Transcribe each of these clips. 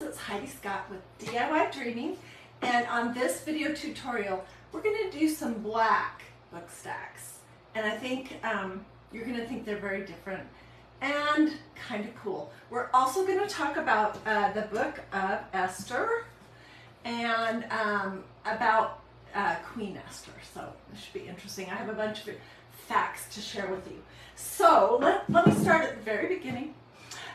it's Hiedi Scott with DiyDreaming, and on this video tutorial we're going to do some black book stacks, and I think you're going to think they're very different and kind of cool. We're also going to talk about the book of Esther and about Queen Esther, so this should be interesting. I have a bunch of facts to share with you. So let me start at the very beginning.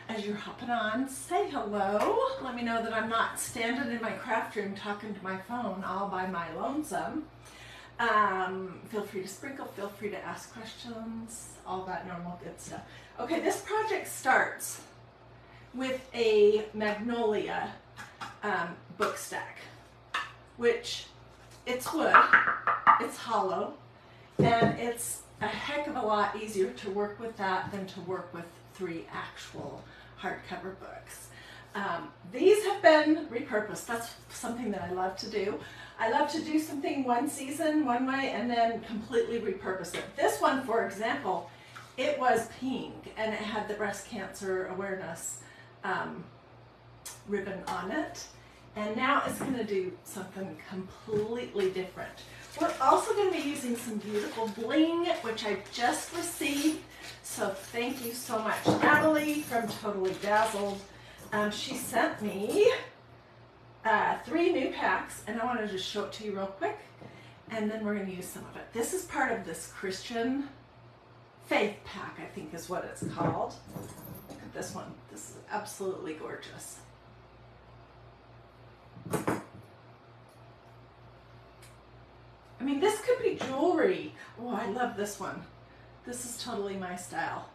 As you're hopping on, say hello. Let me know that I'm not standing in my craft room talking to my phone all by my lonesome. Feel free to sprinkle, feel free to ask questions, all that normal good stuff. Okay, this project starts with a magnolia book stack, which it's wood, it's hollow, and it's a heck of a lot easier to work with that than to work with 3 actual hardcover books. These have been repurposed. That's something that I love to do. I love to do something one season, one way, and then completely repurpose it. This one, for example, it was pink, and it had the breast cancer awareness ribbon on it. And now it's going to do something completely different. We're also going to be using some beautiful bling, which I just received. So thank you so much, Natalie from Totally Dazzled. She sent me 3 new packs, and I wanted to just show it to you real quick, and then we're going to use some of it. This is part of this Christian faith pack, I think is what it's called. Look at this one. This is absolutely gorgeous. I mean, this could be jewelry. Oh, I love this one. This is totally my style.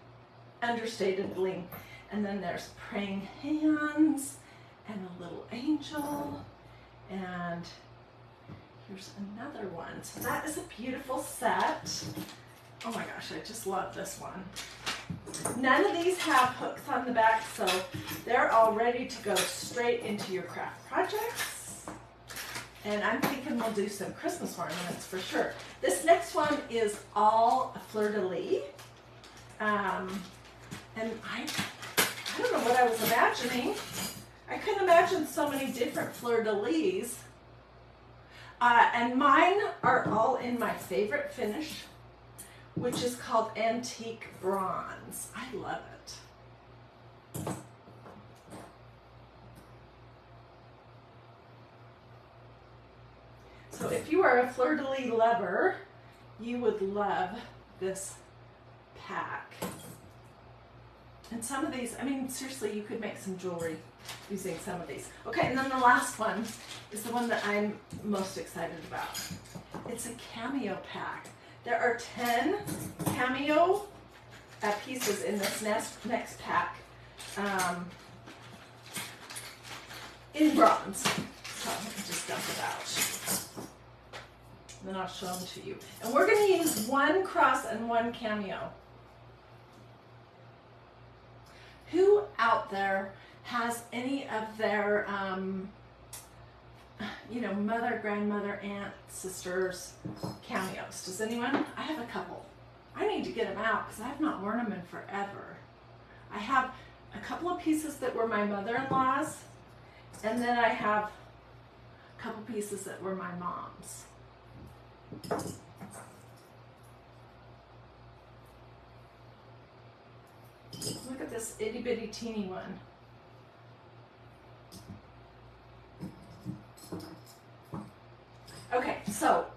Understated bling. And then there's praying hands and a little angel. And here's another one. So that is a beautiful set. Oh my gosh, I just love this one. None of these have hooks on the back, so they're all ready to go straight into your craft projects. And I'm thinking we'll do some Christmas ornaments for sure. This next one is all fleur-de-lis. And I don't know what I was imagining. I couldn't imagine so many different fleur-de-lis. And mine are all in my favorite finish, which is called antique bronze. I love it. So if you are a fleur-de-lis lover, you would love this pack. And some of these, I mean, seriously, you could make some jewelry using some of these. Okay, and then the last one is the one that I'm most excited about. It's a cameo pack. There are 10 cameo pieces in this next pack in bronze. So let me just dump it out. And then I'll show them to you. And we're going to use 1 cross and 1 cameo. Who out there has any of their, mother, grandmother, aunt, sisters cameos? Does anyone? I have a couple. I need to get them out because I've not worn them in forever. I have a couple of pieces that were my mother-in-law's, and then I have a couple pieces that were my mom's. Look at this itty bitty teeny one. Okay, so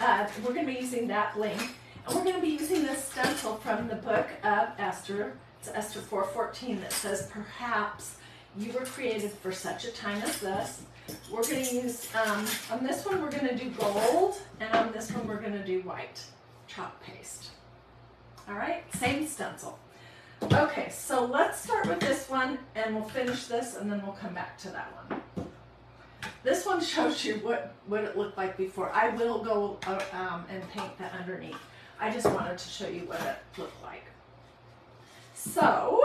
we're going to be using that bling, and we're going to be using this stencil from the book of Esther. It's Esther 4:14 that says, "Perhaps you were created for such a time as this." We're going to use, on this one we're going to do gold, and on this one we're going to do white chalk paste. All right, same stencil. Okay, so let's start with this one, and we'll finish this, and then we'll come back to that one. This one shows you what it looked like before. I will go and paint that underneath. I just wanted to show you what it looked like. So,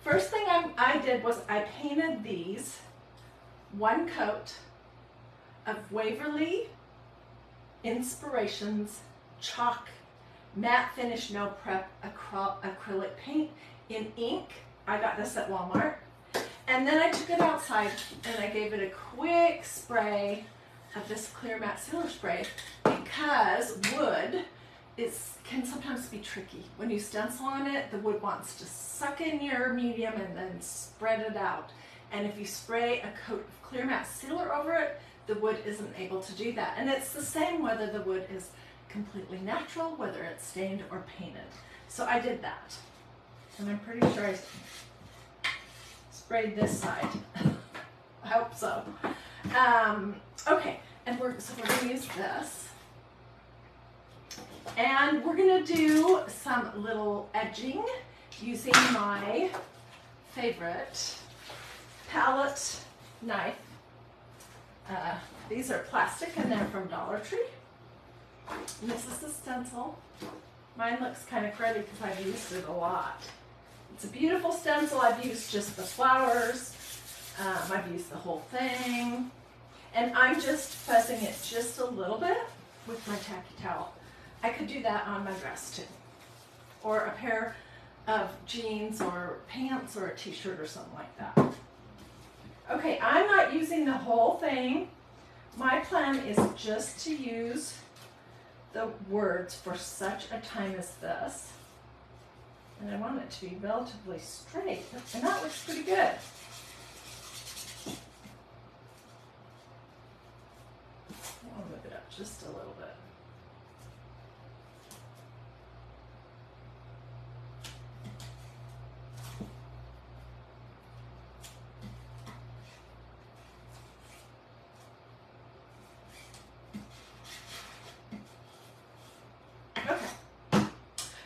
first thing I did was I painted these 1 coat of Waverly Inspirations chalk matte finish no prep acrylic paint in ink. I got this at Walmart. And then I took it outside and I gave it a quick spray of this clear matte sealer spray because wood can sometimes be tricky. When you stencil on it, the wood wants to suck in your medium and then spread it out. And if you spray a coat of clear matte sealer over it, the wood isn't able to do that. And it's the same whether the wood is completely natural, whether it's stained or painted. So I did that. And I'm pretty sure I sprayed this side. I hope so. Okay, and we're gonna use this. And we're gonna do some little edging using my favorite palette knife. These are plastic and they're from Dollar Tree. And this is the stencil. Mine looks kind of cruddy because I've used it a lot. It's a beautiful stencil. I've used just the flowers. I've used the whole thing. And I'm just fuzzing it just a little bit with my tacky towel. I could do that on my dress too. Or a pair of jeans or pants or a t-shirt or something like that. Okay, I'm not using the whole thing. My plan is just to use the words for such a time as this. And I want it to be relatively straight. And that looks pretty good. I'll move it up just a little bit.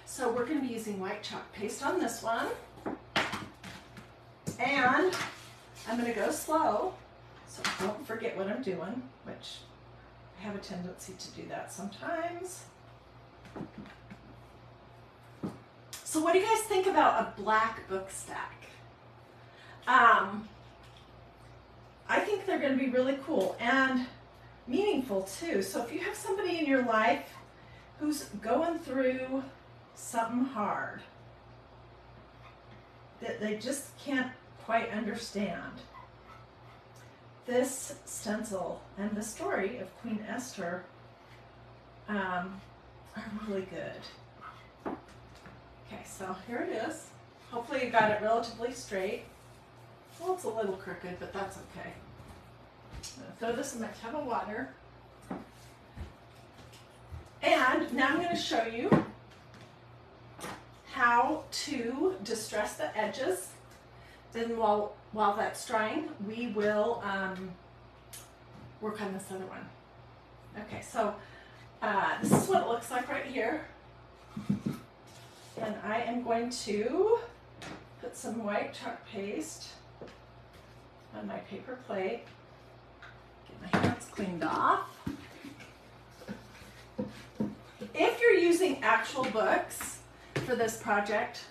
So we're going to be using white chalk paste on this one. And I'm going to go slow, so I don't forget what I'm doing, which I have a tendency to do that sometimes. So what do you guys think about a black book stack? I think they're going to be really cool and meaningful too. So if you have somebody in your life who's going through something hard that they just can't quite understand, this stencil and the story of Queen Esther are really good. Okay, so here it is. Hopefully you got it relatively straight. Well, it's a little crooked, but that's okay. I'm going to throw this in my tub of water. And now I'm going to show you how to distress the edges. Then while that's drying, we will work on this other one. Okay, so this is what it looks like right here. And I am going to put some white chalk paste on my paper plate. Get my hands cleaned off. If you're using actual books for this project,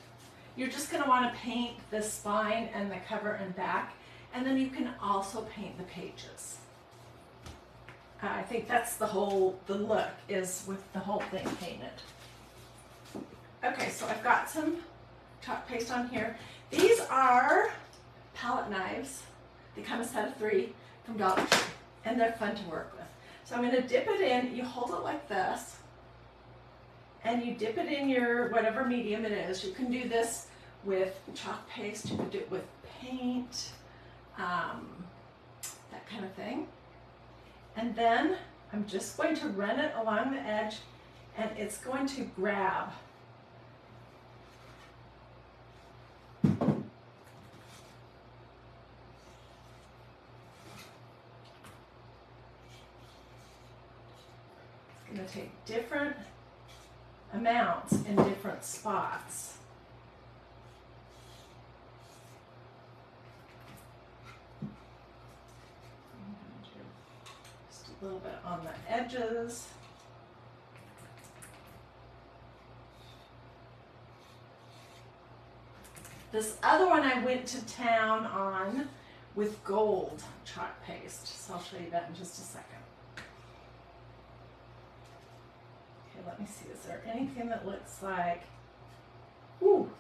you're just going to want to paint the spine and the cover and back, and then you can also paint the pages. I think that's the look is with the whole thing painted. Okay, so I've got some chalk paste on here. These are palette knives. They come a set of 3 from Dollar Tree, and they're fun to work with. So I'm going to dip it in. You hold it like this, and you dip it in your whatever medium it is. You can do this with chalk paste. You can do it with paint, that kind of thing. And then I'm just going to run it along the edge, and it's going to grab. It's going to take different amounts in different spots. Just a little bit on the edges. This other one I went to town on with gold chalk paste, so I'll show you that in just a second. Okay, let me see, is there anything that looks like, ooh,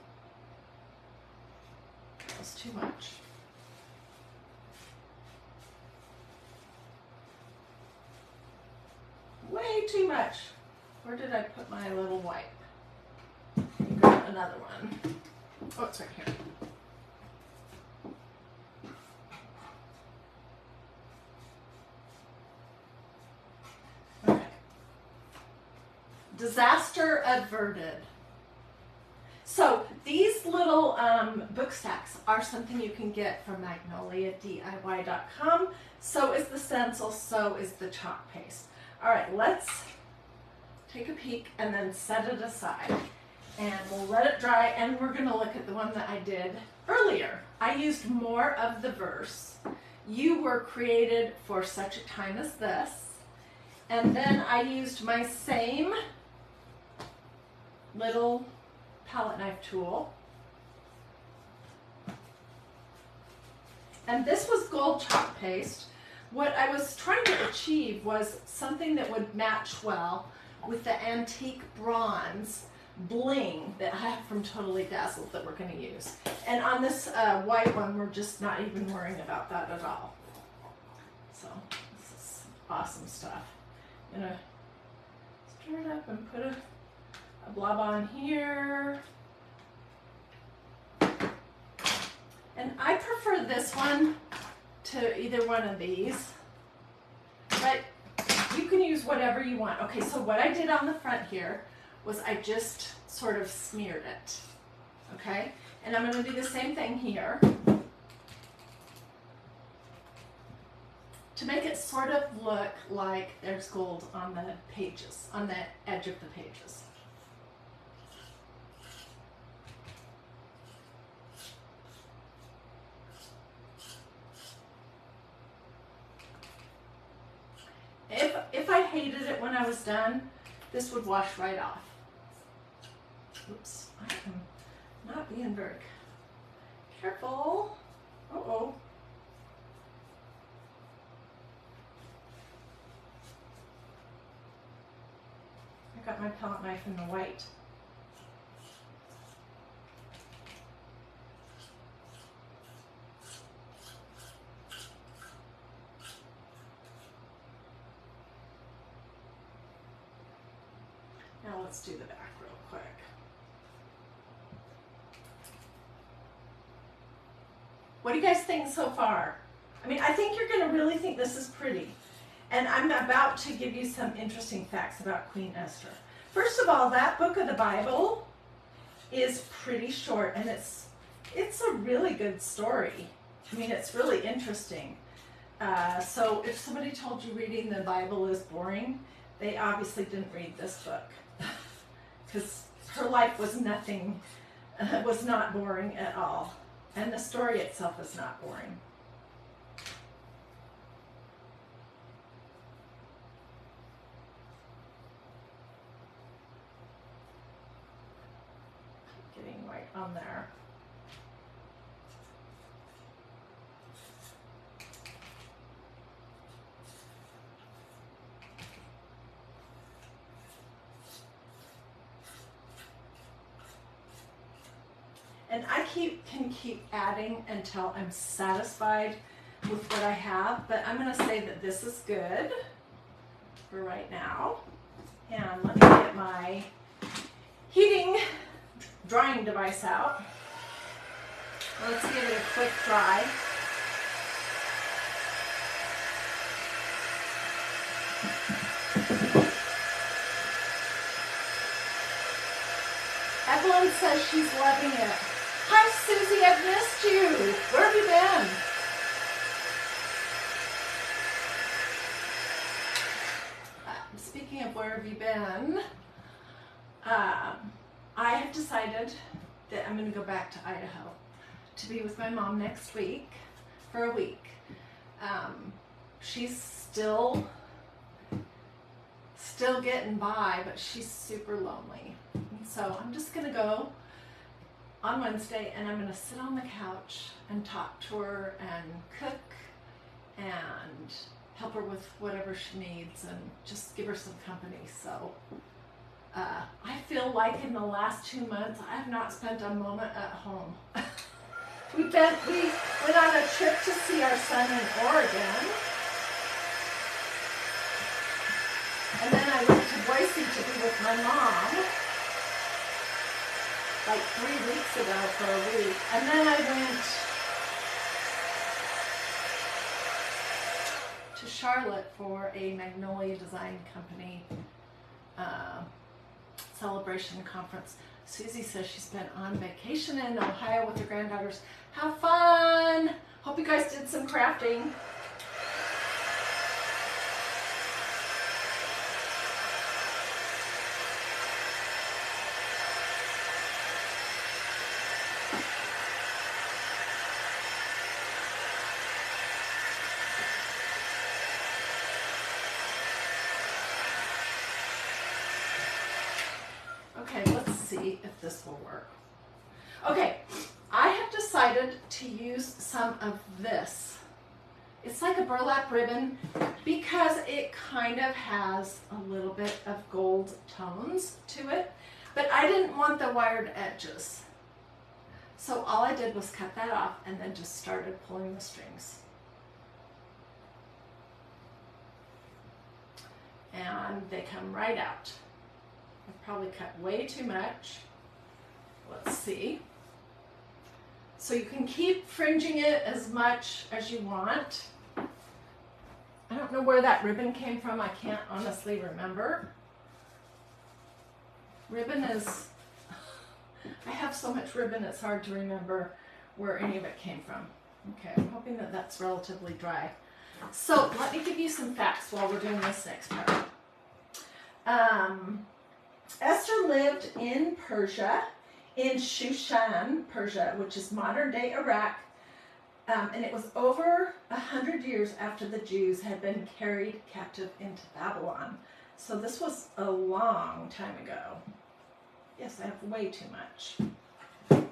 that was too much. be too much. Where did I put my little wipe? Grab another one. Oh, it's right here. Okay. Disaster averted. So these little book stacks are something you can get from magnoliadiy.com. So is the stencil, so is the chalk paste. All right, let's take a peek and then set it aside. And we'll let it dry, and we're gonna look at the one that I did earlier. I used more of the verse. You were created for such a time as this. And then I used my same little palette knife tool. And this was gold chalk paste. What I was trying to achieve was something that would match well with the antique bronze bling that I have from Totally Dazzled that we're going to use. And on this white one, we're just not even worrying about that at all. So this is awesome stuff. I'm going to stir it up and put a blob on here. And I prefer this one to either one of these, but you can use whatever you want. Okay, so what I did on the front here was I just sort of smeared it, okay? And I'm gonna do the same thing here to make it sort of look like there's gold on the pages, on the edge of the pages. If I hated it when I was done, this would wash right off. Oops, I am not being very careful. Uh-oh. I got my palette knife in the white. Now let's do the back real quick. What do you guys think so far? I mean, I think you're going to really think this is pretty. And I'm about to give you some interesting facts about Queen Esther. First of all, that book of the Bible is pretty short, and it's a really good story. I mean, it's really interesting. So if somebody told you reading the Bible is boring, they obviously didn't read this book. Because her life was nothing, was not boring at all. And the story itself is not boring. Getting white on there. And I can keep adding until I'm satisfied with what I have, but I'm going to say that this is good for right now. And let me get my heating drying device out. Let's give it a quick dry. Evelyn says she's loving it. Hi, Susie, I've missed you. Where have you been? Speaking of where have you been, I have decided that I'm going to go back to Idaho to be with my mom next week for a week. She's still getting by, but she's super lonely. And so I'm just going to go on Wednesday, and I'm going to sit on the couch and talk to her and cook and help her with whatever she needs and just give her some company. So I feel like in the last 2 months, I have not spent a moment at home. We went on a trip to see our son in Oregon. And then I went Boise to be with my mom like 3 weeks ago for a week. And then I went to Charlotte for a Magnolia Design Company celebration conference. Susie says she's been on vacation in Ohio with her granddaughters. Have fun! Hope you guys did some crafting. Okay, let's see if this will work. Okay, I have decided to use some of this. It's like a burlap ribbon because it kind of has a little bit of gold tones to it, but I didn't want the wired edges. So all I did was cut that off and then just started pulling the strings. And they come right out. I've probably cut way too much. Let's see. So you can keep fringing it as much as you want. I don't know where that ribbon came from. I can't honestly remember. Ribbon is, I have so much ribbon it's hard to remember where any of it came from. Okay, I'm hoping that that's relatively dry. So let me give you some facts while we're doing this next part. Esther lived in Persia, in Shushan, Persia, which is modern-day Iraq, and it was over 100 years after the Jews had been carried captive into Babylon. So this was a long time ago. Yes, I have way too much. I'm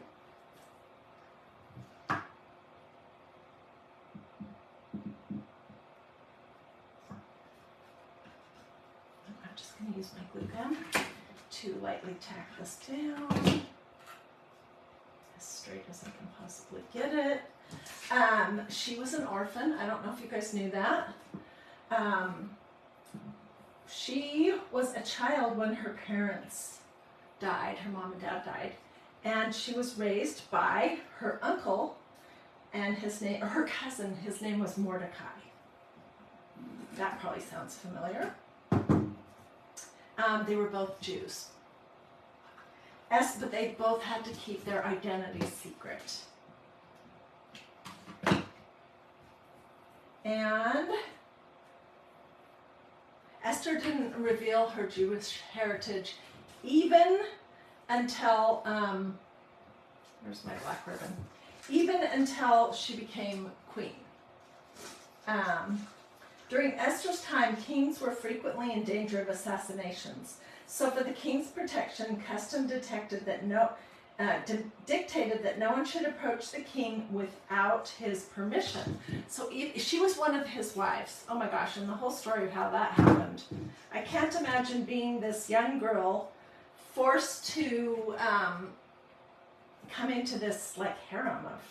just going to use my glue gun to lightly tack this down as straight as I can possibly get it. She was an orphan. I don't know if you guys knew that. She was a child when her parents died. Her mom and dad died. And she was raised by her uncle and his name, or her cousin. His name was Mordecai. That probably sounds familiar. They were both Jews. But they both had to keep their identity secret. And Esther didn't reveal her Jewish heritage even until, where's my black ribbon? Even until she became queen. During Esther's time, kings were frequently in danger of assassinations. So for the king's protection, custom dictated that no one should approach the king without his permission. So she was one of his wives. Oh my gosh, and the whole story of how that happened. I can't imagine being this young girl forced to come into this like harem of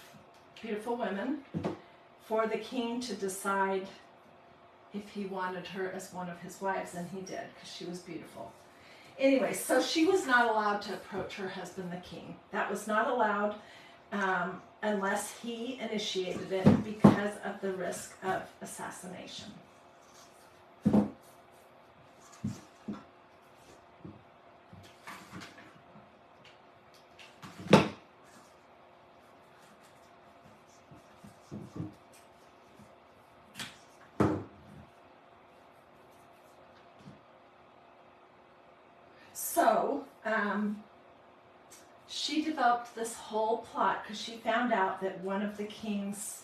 beautiful women for the king to decide if he wanted her as one of his wives, and he did, because she was beautiful. Anyway, so she was not allowed to approach her husband, the king. That was not allowed unless he initiated it because of the risk of assassination. So, she developed this whole plot because she found out that one of the king's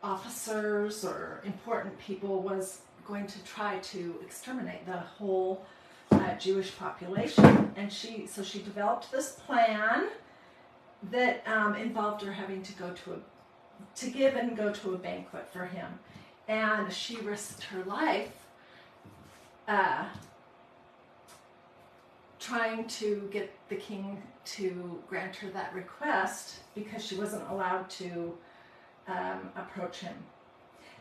officers or important people was going to try to exterminate the whole Jewish population. And so she developed this plan that involved her having to go to give and go to a banquet for him. And she risked her life trying to get the king to grant her that request because she wasn't allowed to approach him.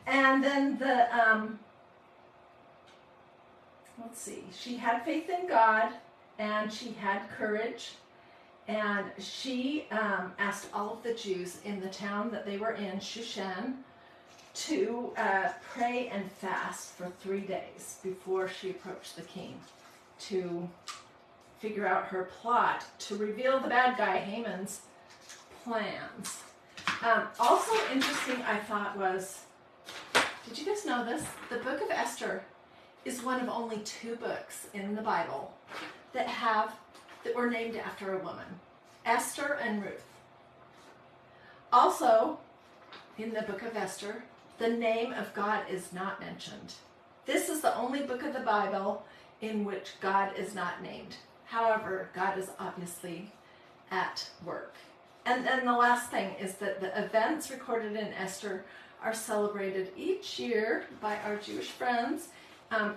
And then let's see, she had faith in God, and she had courage, and she asked all of the Jews in the town that they were in, Shushan, to pray and fast for 3 days before she approached the king to figure out her plot to reveal the bad guy Haman's plans. Also interesting, I thought, was, did you guys know this? The book of Esther is one of only 2 books in the Bible that were named after a woman, Esther and Ruth. Also, in the book of Esther, the name of God is not mentioned. This is the only book of the Bible in which God is not named. However, God is obviously at work. And then the last thing is that the events recorded in Esther are celebrated each year by our Jewish friends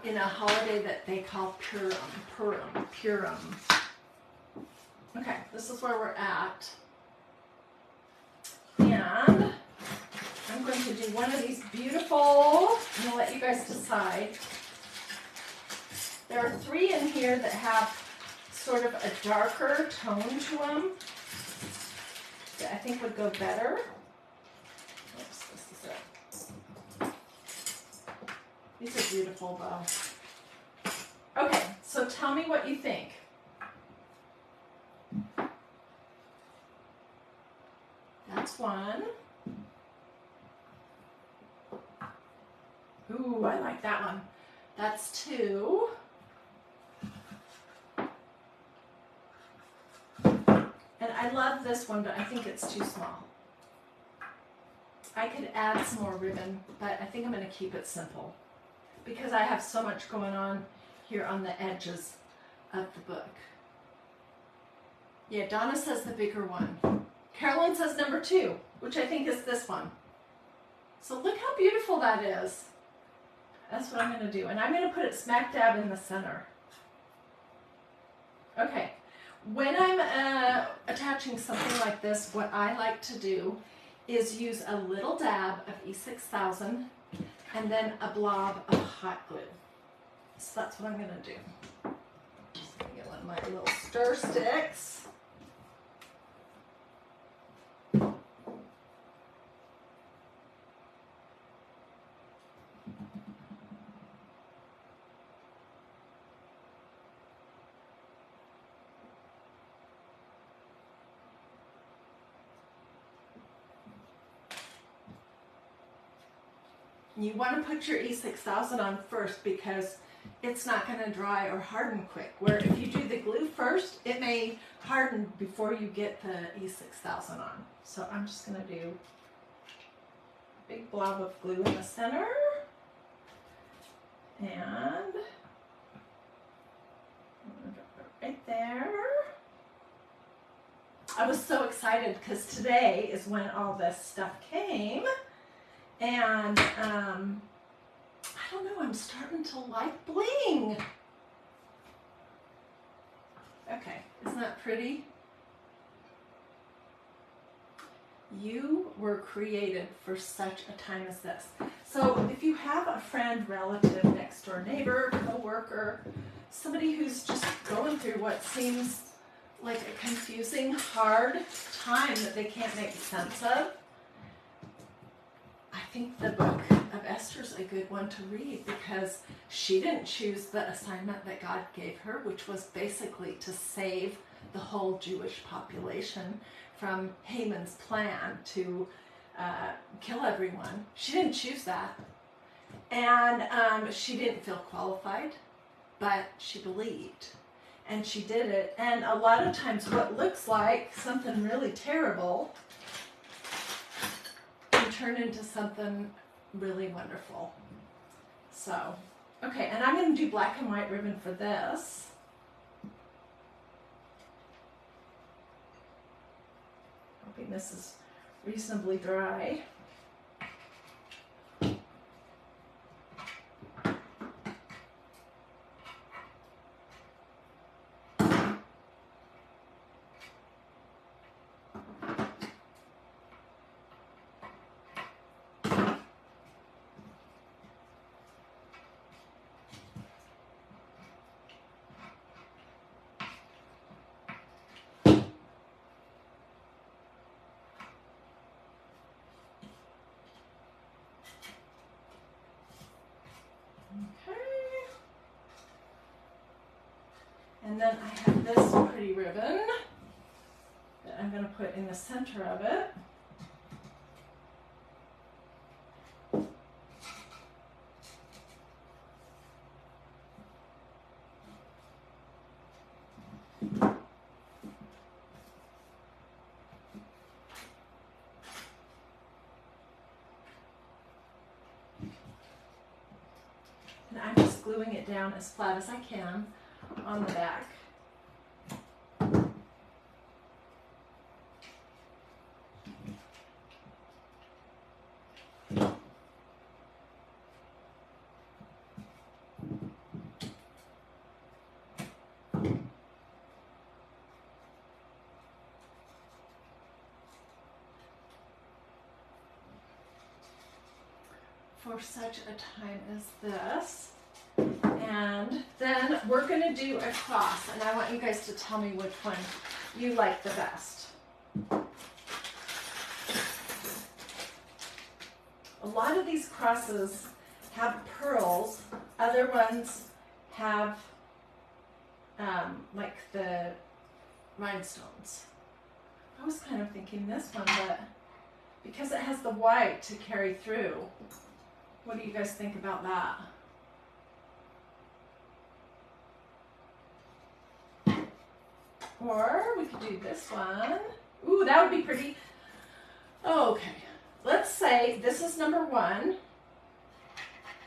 in a holiday that they call Purim. Okay, this is where we're at. And I'm going to do one of these beautiful, I'm going to let you guys decide. There are 3 in here that have sort of a darker tone to them that I think would go better. Oops, this is it. These are beautiful though. Okay, so tell me what you think. That's one. Ooh, I like that one. That's 2. And I love this one, but I think it's too small. I could add some more ribbon, but I think I'm going to keep it simple because I have so much going on here on the edges of the book. Yeah, Donna says the bigger one. Carolyn says number 2, which I think is this one. So look how beautiful that is. That's what I'm going to do. And I'm going to put it smack dab in the center. Okay. When I'm attaching something like this, what I like to do is use a little dab of E6000 and then a blob of hot glue. So that's what I'm going to do. Just going to get one of my little stir sticks. You want to put your E6000 on first because it's not going to dry or harden quick. Where if you do the glue first, it may harden before you get the E6000 on. So I'm just going to do a big blob of glue in the center. And I'm going to drop it right there. I was so excited because today is when all this stuff came. And I don't know, I'm starting to like bling. Okay, isn't that pretty? You were created for such a time as this. So if you have a friend, relative, next door neighbor, co-worker, somebody who's just going through what seems like a confusing, hard time that they can't make sense of, I think the book of Esther's a good one to read because she didn't choose the assignment that God gave her, which was basically to save the whole Jewish population from Haman's plan to kill everyone. She didn't choose that. And she didn't feel qualified, but she believed. And she did it. And a lot of times what looks like something really terrible turn into something really wonderful. So, okay, and I'm going to do black and white ribbon for this. Hoping this is reasonably dry. Okay. And then I have this pretty ribbon that I'm going to put in the center of it. And I'm just gluing it down as flat as I can on the back. For such a time as this. And then we're going to do a cross, and I want you guys to tell me which one you like the best. A lot of these crosses have pearls, other ones have like the rhinestones. I was kind of thinking this one, but because it has the white to carry through, what do you guys think about that? Or we could do this one. Ooh, that would be pretty. Okay, let's say this is number 1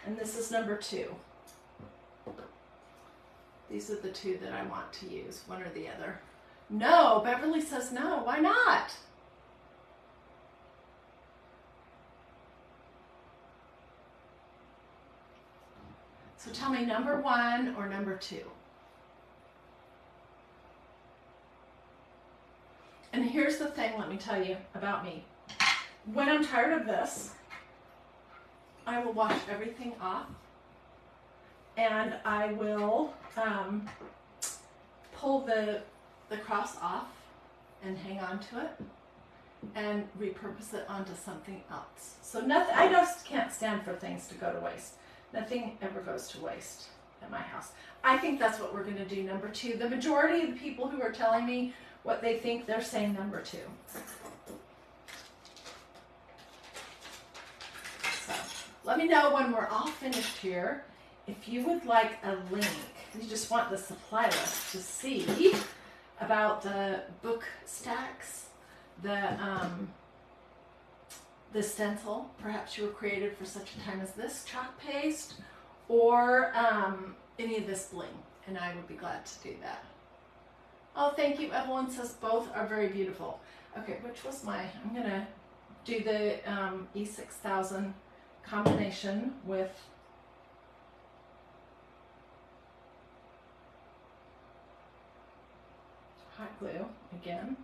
and this is number 2. These are the 2 that I want to use, one or the other. No, Beverly says no. Why not? So tell me number 1 or number 2. And here's the thing, let me tell you about me. When I'm tired of this, I will wash everything off and I will pull the cross off and hang on to it and repurpose it onto something else. So nothing, I just can't stand for things to go to waste. Nothing ever goes to waste at my house. I think that's what we're going to do, number 2. The majority of the people who are telling me what they think, they're saying number 2. So let me know when we're all finished here if you would like a link. You just want the supply list to see about the book stacks, the stencil, perhaps you were created for such a time as this, chalk paste, or any of this bling, and I would be glad to do that. Oh, thank you. Evelyn says both are very beautiful. Okay, which was I'm going to do the E6000 combination with hot glue again.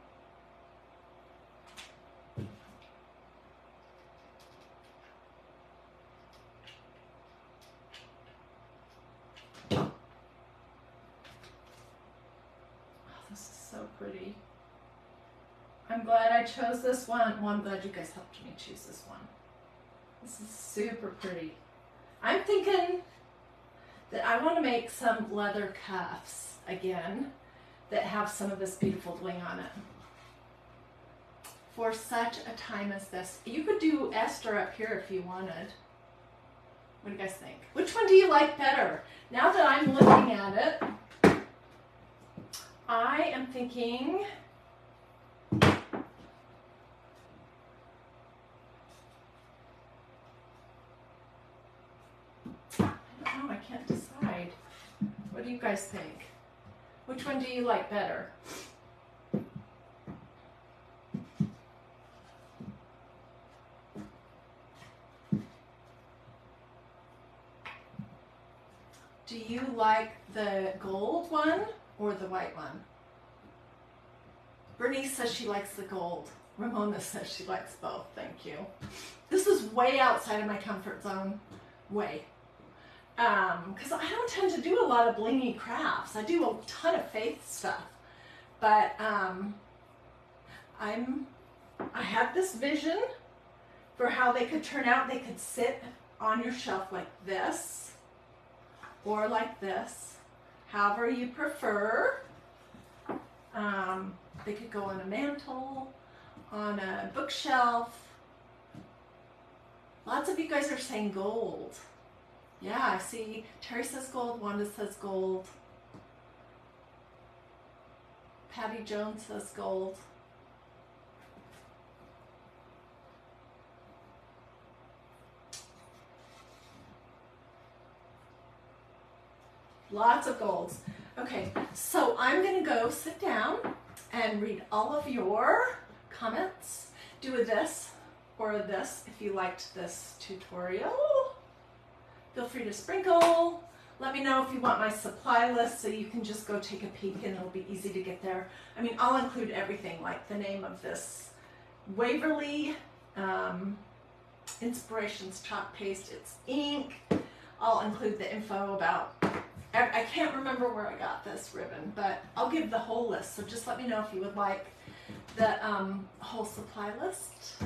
So pretty. I'm glad I chose this one. Well, I'm glad you guys helped me choose this one. This is super pretty. I'm thinking that I want to make some leather cuffs again that have some of this beautiful bling on it. For such a time as this. You could do Esther up here if you wanted. What do you guys think? Which one do you like better? Now that I'm looking at it, I am thinking I don't know, I can't decide. What do you guys think? Which one do you like better? Do you like the gold one or the white one? Bernice says she likes the gold. Ramona says she likes both. Thank you. This is way outside of my comfort zone. Way. Because I don't tend to do a lot of blingy crafts. I do a ton of faith stuff. But I had this vision for how they could turn out. They could sit on your shelf like this. or like this, however you prefer. They could go on a mantle, on a bookshelf. Lots of you guys are saying gold. Yeah, I see Terry says gold, Wanda says gold. Patty Jones says gold. Lots of golds. Okay, so I'm going to go sit down and read all of your comments. Do a this or a this if you liked this tutorial. Feel free to sprinkle. Let me know if you want my supply list so you can just go take a peek and it'll be easy to get there. I mean, I'll include everything, like the name of this Waverly Inspirations chalk paste. It's ink. I'll include the info about, I can't remember where I got this ribbon, but I'll give the whole list. So just let me know if you would like the whole supply list.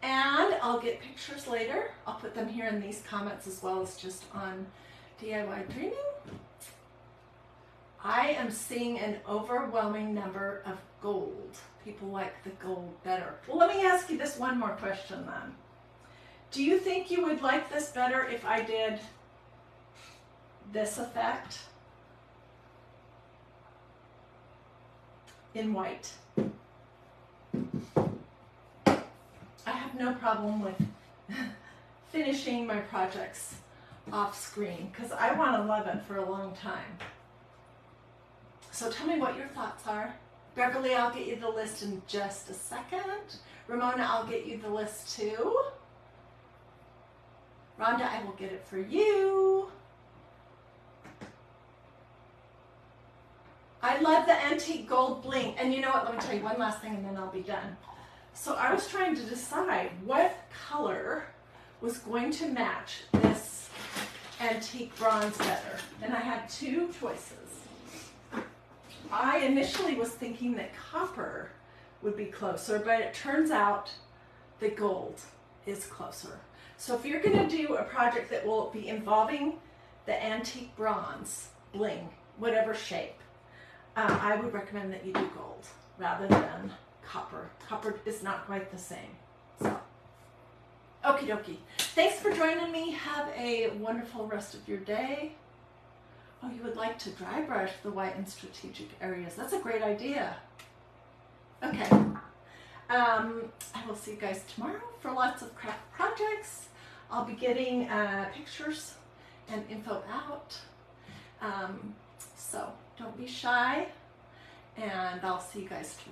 And I'll get pictures later. I'll put them here in these comments as well as just on DiyDreaming. I am seeing an overwhelming number of gold. People like the gold better. Well, let me ask you this one more question then. Do you think you would like this better if I did this effect in white? I have no problem with finishing my projects off screen because I want to love it for a long time. So tell me what your thoughts are. Beverly, I'll get you the list in just a second. Ramona, I'll get you the list too. Rhonda, I will get it for you. I love the antique gold bling. And you know what, let me tell you one last thing and then I'll be done. So I was trying to decide what color was going to match this antique bronze better. And I had two choices. I initially was thinking that copper would be closer, but it turns out that gold is closer. So if you're going to do a project that will be involving the antique bronze bling, whatever shape, I would recommend that you do gold rather than copper. Copper is not quite the same. So, okie dokie. Thanks for joining me. Have a wonderful rest of your day. Oh, you would like to dry brush the white in strategic areas. That's a great idea. Okay. I will see you guys tomorrow for lots of craft projects. I'll be getting pictures and info out. So don't be shy, and I'll see you guys tomorrow.